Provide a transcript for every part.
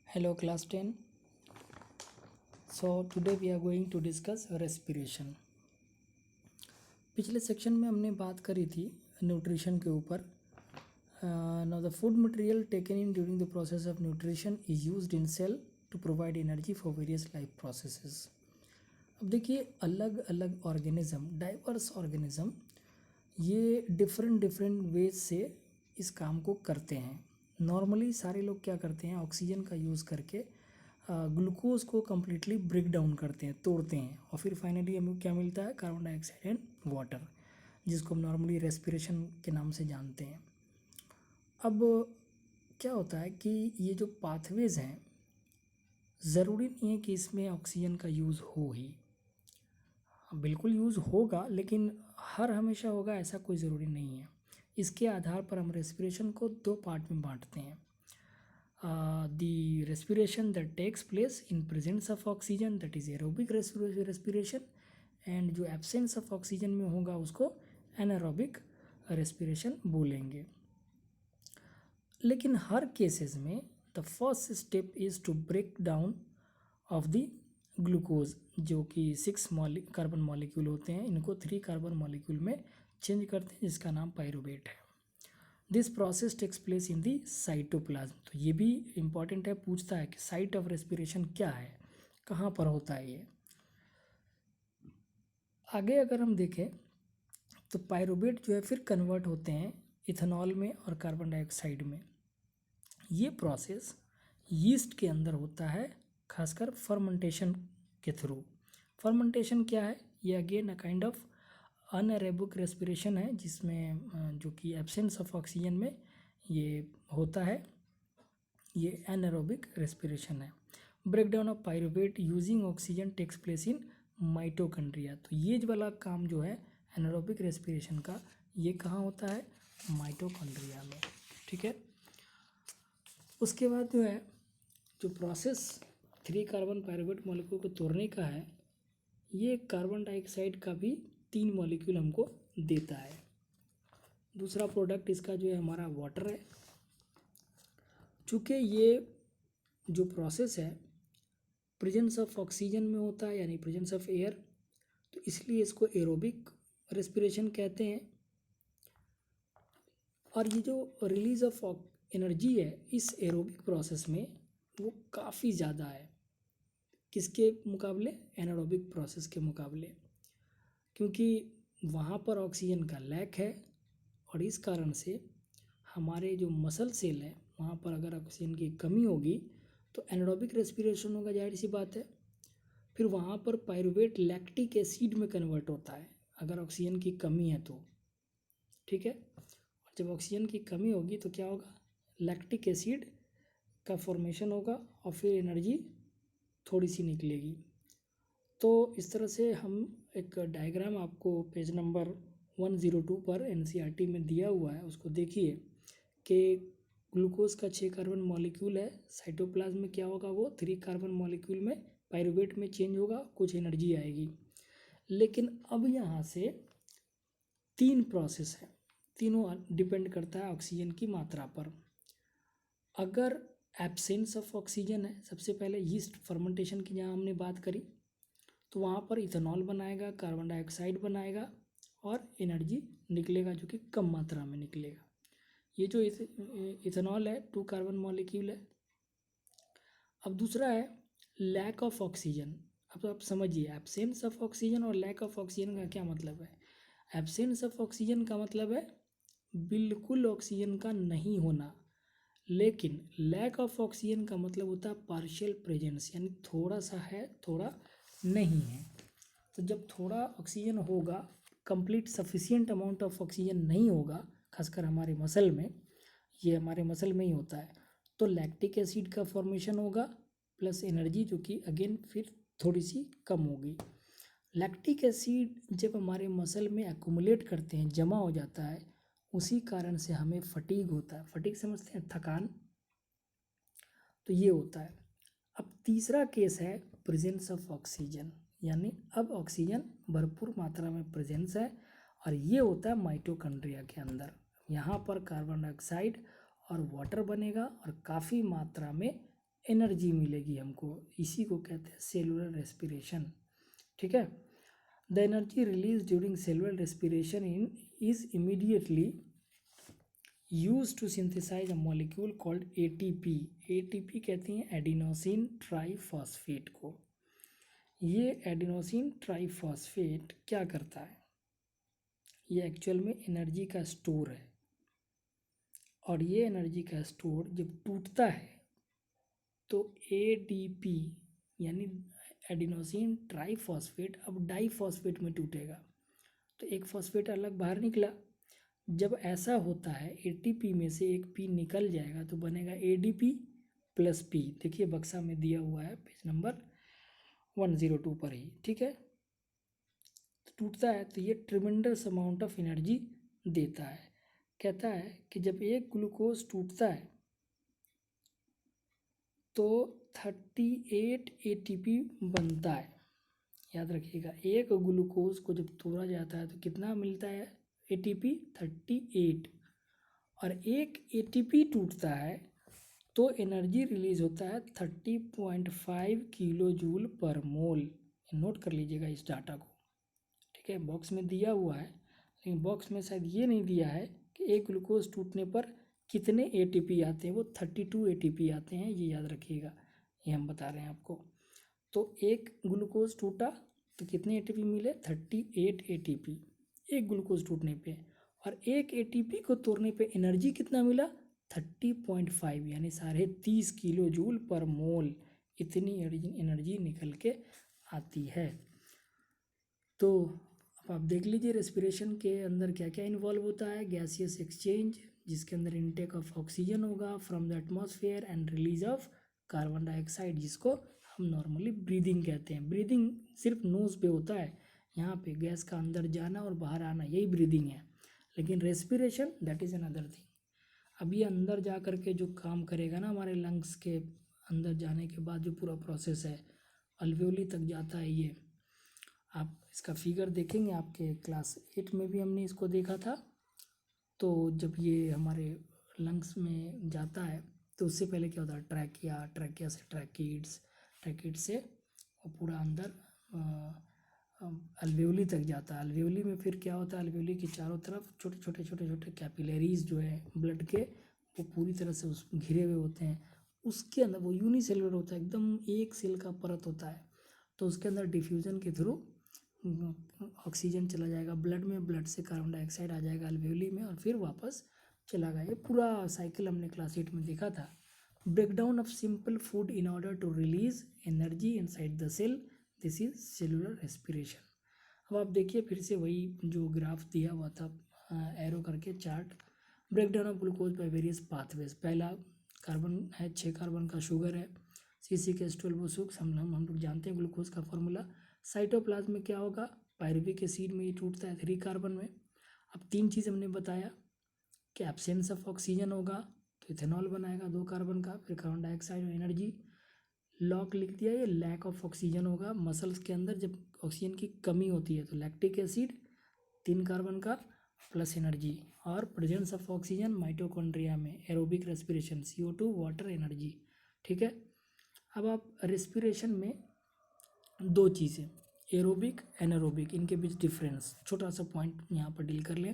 Hello class 10. So today we are going to discuss respiration. पिछले section में हमने बात करी थी न्यूट्रिशन के ऊपर. Now the food material taken in during the process of nutrition is used in cell to provide energy for various life processes. अब देखिए अलग अलग ऑर्गेनिज्म, डाइवर्स ऑर्गेनिज्म ये डिफरेंट वेज से इस काम को करते हैं. नॉर्मली सारे लोग क्या करते हैं, ऑक्सीजन का यूज़ करके ग्लूकोज को कम्प्लीटली ब्रेक डाउन करते हैं, तोड़ते हैं, और फिर फाइनली हमें क्या मिलता है, कार्बन डाइऑक्साइड एंड वाटर, जिसको हम नॉर्मली रेस्पिरेशन के नाम से जानते हैं. अब क्या होता है कि ये जो पाथवेज हैं, ज़रूरी नहीं है कि इसमें ऑक्सीजन का यूज़ हो ही. बिल्कुल यूज़ होगा, लेकिन हर हमेशा होगा ऐसा कोई ज़रूरी नहीं है. इसके आधार पर हम रेस्पिरेशन को दो पार्ट में बांटते हैं. The respiration that takes place in presence of oxygen, that is aerobic respiration, and जो एब्सेंस ऑफ ऑक्सीजन में होगा उसको एनारोबिक रेस्पिरेशन बोलेंगे. लेकिन हर केसेस में the first step is to break down of the glucose, जो कि 6 कार्बन मॉलिक्यूल होते हैं, इनको 3 कार्बन मॉलिक्यूल में चेंज करते हैं, जिसका नाम पायरुवेट है. This process takes place in the cytoplasm. तो ये भी इम्पॉर्टेंट है, पूछता है कि साइट ऑफ रेस्पिरेशन क्या है, कहाँ पर होता है ये. आगे अगर हम देखें तो पायरुवेट जो है फिर कन्वर्ट होते हैं इथेनॉल में और कार्बन डाइऑक्साइड में. ये प्रोसेस यीस्ट के अंदर होता है, खासकर फर्मेंटेशन के थ्रू. फर्मेंटेशन क्या है, ये again a kind of anaerobic respiration है, जिसमें जो कि एब्सेंस ऑफ ऑक्सीजन में ये होता है, ये एनारोबिक रेस्पिरेशन है. Breakdown of pyruvate using oxygen takes place in mitochondria. तो ये वाला काम जो है एनारोबिक रेस्पिरेशन का, ये कहाँ होता है, माइटोकॉन्ड्रिया में. ठीक है. उसके बाद जो है जो प्रोसेस 3 कार्बन पायरुवेट मॉलिक्यूल को तोड़ने का है, ये कार्बन डाइऑक्साइड का भी 3 मॉलिक्यूल हमको देता है. दूसरा प्रोडक्ट इसका जो है हमारा वाटर है. चूँकि ये जो प्रोसेस है प्रेजेंस ऑफ ऑक्सीजन में होता है, यानी प्रेजेंस ऑफ एयर, तो इसलिए इसको एरोबिक रेस्पिरेशन कहते हैं. और ये जो रिलीज ऑफ एनर्जी है इस एरोबिक प्रोसेस में, वो काफ़ी ज़्यादा है किसके मुकाबले, एनारोबिक प्रोसेस के मुकाबले, क्योंकि वहाँ पर ऑक्सीजन का लैक है, और इस कारण से हमारे जो मसल सेल है वहाँ पर अगर ऑक्सीजन की कमी होगी तो एनारोबिक रेस्पिरेशन होगा, जाहिर सी बात है. फिर वहाँ पर पायरुवेट लैक्टिक एसिड में कन्वर्ट होता है अगर ऑक्सीजन की कमी है तो. ठीक है. और जब ऑक्सीजन की कमी होगी तो क्या होगा, लैक्टिक एसिड का फॉर्मेशन होगा, और फिर एनर्जी थोड़ी सी निकलेगी. तो इस तरह से हम एक डायग्राम आपको पेज नंबर 102 पर एनसीईआरटी में दिया हुआ है, उसको देखिए कि ग्लूकोज का 6 कार्बन मॉलिक्यूल है, साइटोप्लाज्म में क्या होगा, वो 3 कार्बन मॉलिक्यूल में पायरुवेट में चेंज होगा, कुछ एनर्जी आएगी. लेकिन अब यहाँ से 3 प्रोसेस है, तीनों डिपेंड करता है ऑक्सीजन की मात्रा पर. अगर एब्सेंस ऑफ ऑक्सीजन है, सबसे पहले यीस्ट फर्मेंटेशन की जहाँ हमने बात करी, तो वहाँ पर इथेनॉल बनाएगा, कार्बन डाइऑक्साइड बनाएगा, और एनर्जी निकलेगा जो कि कम मात्रा में निकलेगा. ये जो इथेनॉल है 2 कार्बन मॉलिक्यूल है. अब दूसरा है लैक ऑफ ऑक्सीजन. अब आप समझिए एब्सेंस ऑफ ऑक्सीजन और लैक ऑफ ऑक्सीजन का क्या मतलब है. एब्सेंस ऑफ ऑक्सीजन का मतलब है बिल्कुल ऑक्सीजन का नहीं होना, लेकिन लैक ऑफ ऑक्सीजन का मतलब होता है पार्शियल प्रेजेंस, यानी थोड़ा सा है थोड़ा नहीं है. तो जब थोड़ा ऑक्सीजन होगा, complete sufficient amount of oxygen नहीं होगा, खासकर हमारे मसल में, ये हमारे मसल में ही होता है, तो लैक्टिक एसिड का फॉर्मेशन होगा प्लस एनर्जी, जो कि अगेन फिर थोड़ी सी कम होगी. लैक्टिक एसिड जब हमारे मसल में एक्यूमुलेट करते हैं, जमा हो जाता है, उसी कारण से हमें फटीग होता है. फटीग समझते हैं, थकान, तो ये होता है. अब तीसरा केस है प्रेजेंस ऑफ ऑक्सीजन, यानी अब ऑक्सीजन भरपूर मात्रा में प्रेजेंस है, और ये होता है माइटोकॉन्ड्रिया के अंदर. यहाँ पर कार्बन डाइऑक्साइड और वाटर बनेगा और काफ़ी मात्रा में एनर्जी मिलेगी हमको, इसी को कहते हैं सेलुलर रेस्पिरेशन। ठीक है, the energy release during cellular respiration is immediately use to synthesize a molecule called ATP. ATP कहते हैं एडिनोसिन ट्राइफॉस्फेट को। ये एडिनोसिन ट्राइफॉस्फेट क्या करता है, ये एक्चुअल में एनर्जी का स्टोर है, और ये एनर्जी का स्टोर जब टूटता है तो एडीपी यानी एडिनोसिन ट्राइफॉस्फेट अब डाइफॉस्फेट में टूटेगा, तो एक फॉस्फेट अलग बाहर निकला। जब ऐसा होता है एटीपी में से एक पी निकल जाएगा तो बनेगा एडीपी प्लस पी। देखिए बक्सा में दिया हुआ है पेज नंबर 102 पर ही। ठीक है, तो टूटता है तो ये ट्रिमेंडस अमाउंट ऑफ एनर्जी देता है। कहता है कि जब एक ग्लूकोज टूटता है तो 38 एटीपी बनता है। याद रखिएगा, एक ग्लूकोज को जब तोड़ा जाता है तो कितना मिलता है एटीपी 38, और एक एटीपी टूटता है तो एनर्जी रिलीज होता है 30.5 किलो जूल पर मोल। नोट कर लीजिएगा इस डाटा को। ठीक है, बॉक्स में दिया हुआ है, लेकिन बॉक्स में शायद ये नहीं दिया है कि एक ग्लूकोज टूटने पर कितने एटीपी आते हैं, वो 32 एटीपी आते हैं, ये याद रखिएगा, ये हम बता रहे हैं आपको। तो एक ग्लूकोज टूटा तो कितने एटीपी मिले, 38 एटीपी एक ग्लूकोज टूटने पे, और एक एटीपी को तोड़ने पे एनर्जी कितना मिला, 30.5 यानी 30.5 किलो जूल पर मोल। इतनी एनर्जी निकल के आती है। तो अब आप देख लीजिए रेस्पिरेशन के अंदर क्या क्या इन्वॉल्व होता है। गैसियस एक्सचेंज, जिसके अंदर इनटेक ऑफ ऑक्सीजन होगा from the atmosphere and release of carbon dioxide, जिसको हम नॉर्मली ब्रीदिंग कहते हैं। ब्रीदिंग सिर्फ नोज़ पे होता है, यहाँ पे गैस का अंदर जाना और बाहर आना, यही ब्रीदिंग है। लेकिन respiration that is another thing. अब ये अंदर जा कर के जो काम करेगा ना, हमारे लंग्स के अंदर जाने के बाद जो पूरा प्रोसेस है, अल्वेओली तक जाता है ये। आप इसका फिगर देखेंगे, आपके क्लास 8 में भी हमने इसको देखा था। तो जब ये हमारे लंग्स में जाता है तो उससे पहले क्या होता है, ट्रैकिया, ट्रैकिया से ट्रैकिड्स, ट्रैकिड से वो पूरा अंदर अल्वेओली तक जाता है। अल्वेओली में फिर क्या होता है, अल्वेओली के चारों तरफ छोटे छोटे छोटे छोटे कैपिलरीज जो है ब्लड के, वो पूरी तरह से उस घिरे हुए होते हैं। उसके अंदर वो यूनिसेलुलर होता है, एकदम एक सेल का परत होता है, तो उसके अंदर डिफ्यूज़न के थ्रू ऑक्सीजन चला जाएगा ब्लड में, ब्लड से कार्बन डाइऑक्साइड आ जाएगा अल्वेओली में और फिर वापस चला गया। ये पूरा साइकिल हमने क्लास 8 में देखा था। Breakdown of simple food in order to release energy inside the cell, this is cellular respiration. अब आप देखिए फिर से वही जो ग्राफ दिया हुआ था एरो करके chart. Breakdown of glucose by various pathways. पहला कार्बन है, 6 कार्बन का शुगर है, CH12 हम लोग जानते हैं ग्लूकोज का फॉर्मूला। साइटोप्लाज्म में क्या होगा, पायरुविक एसिड में ये टूटता है 3 कार्बन में। अब 3 चीज़ हमने बताया कि एब्सेंस ऑफ ऑक्सीजन होगा तो इथेनॉल बनाएगा 2 कार्बन का, फिर कार्बन डाइऑक्साइड और एनर्जी। लॉक लिख दिया, ये लैक ऑफ ऑक्सीजन होगा मसल्स के अंदर, जब ऑक्सीजन की कमी होती है तो लैक्टिक एसिड 3 कार्बन का प्लस एनर्जी, और प्रेजेंस ऑफ ऑक्सीजन माइटोकॉन्ड्रिया में, aerobic respiration CO2 water energy. ठीक है, अब आप रेस्पिरेशन में 2 चीज़ें एरोबिक एनारोबिक, इनके बीच डिफरेंस छोटा सा पॉइंट यहाँ पर डील कर लें।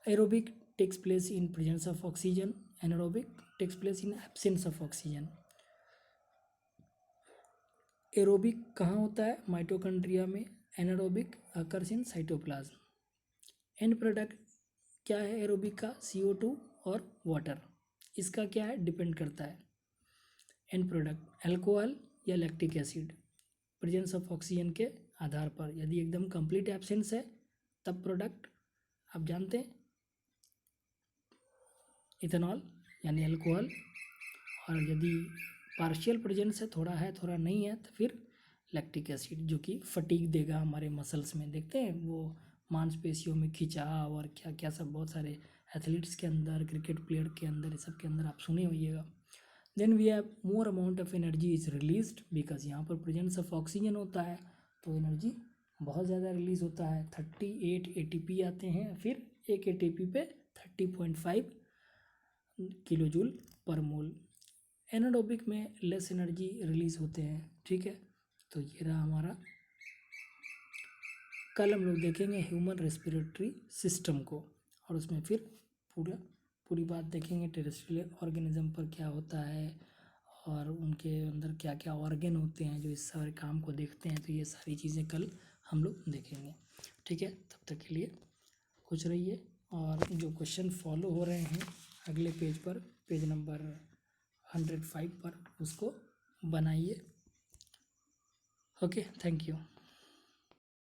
Aerobic takes place in presence of oxygen, anaerobic takes place in absence of oxygen. Aerobic कहाँ होता है, माइटोकॉन्ड्रिया में। Anaerobic occurs in cytoplasm. End product क्या है एरोबिक का, CO2 और वाटर। इसका क्या है, डिपेंड करता है एंड प्रोडक्ट अल्कोहल या lactic acid, presence of oxygen के आधार पर। यदि एकदम कंप्लीट एब्सेंस है तब प्रोडक्ट आप जानते हैं इथेनॉल यानी अल्कोहल, और यदि पार्शियल प्रेजेंस है, थोड़ा है थोड़ा नहीं है, तो फिर लैक्टिक एसिड, जो कि फटीग देगा हमारे मसल्स में। देखते हैं वो मांसपेशियों में खिंचाव और क्या क्या सब, बहुत सारे एथलीट्स के अंदर, क्रिकेट प्लेयर के अंदर, सब के अंदर आप सुने होइएगा। Then we have more amount of energy is released because यहाँ पर प्रेजेंस ऑफ ऑक्सीजन होता है तो एनर्जी बहुत ज़्यादा रिलीज होता है। 38 ATP आते हैं, फिर एक ATP पे 30.5 किलो जूल पर मोल एनारोबिक में लेस एनर्जी रिलीज होते हैं, ठीक है। तो ये रहा हमारा। कल हम लोग देखेंगे ह्यूमन रेस्पिरेटरी सिस्टम को, और उसमें फिर पूरी बात देखेंगे टेरेस्ट्रियल ऑर्गेनिज्म पर क्या होता है और उनके अंदर क्या क्या ऑर्गन होते हैं जो इस सारे काम को देखते हैं। तो ये सारी चीज़ें कल हम लोग देखेंगे, ठीक है। तब तक के लिए खुश रहिए, और जो क्वेश्चन फॉलो हो रहे हैं अगले पेज पर, पेज नंबर 105 पर, उसको बनाइए। Okay, thank you.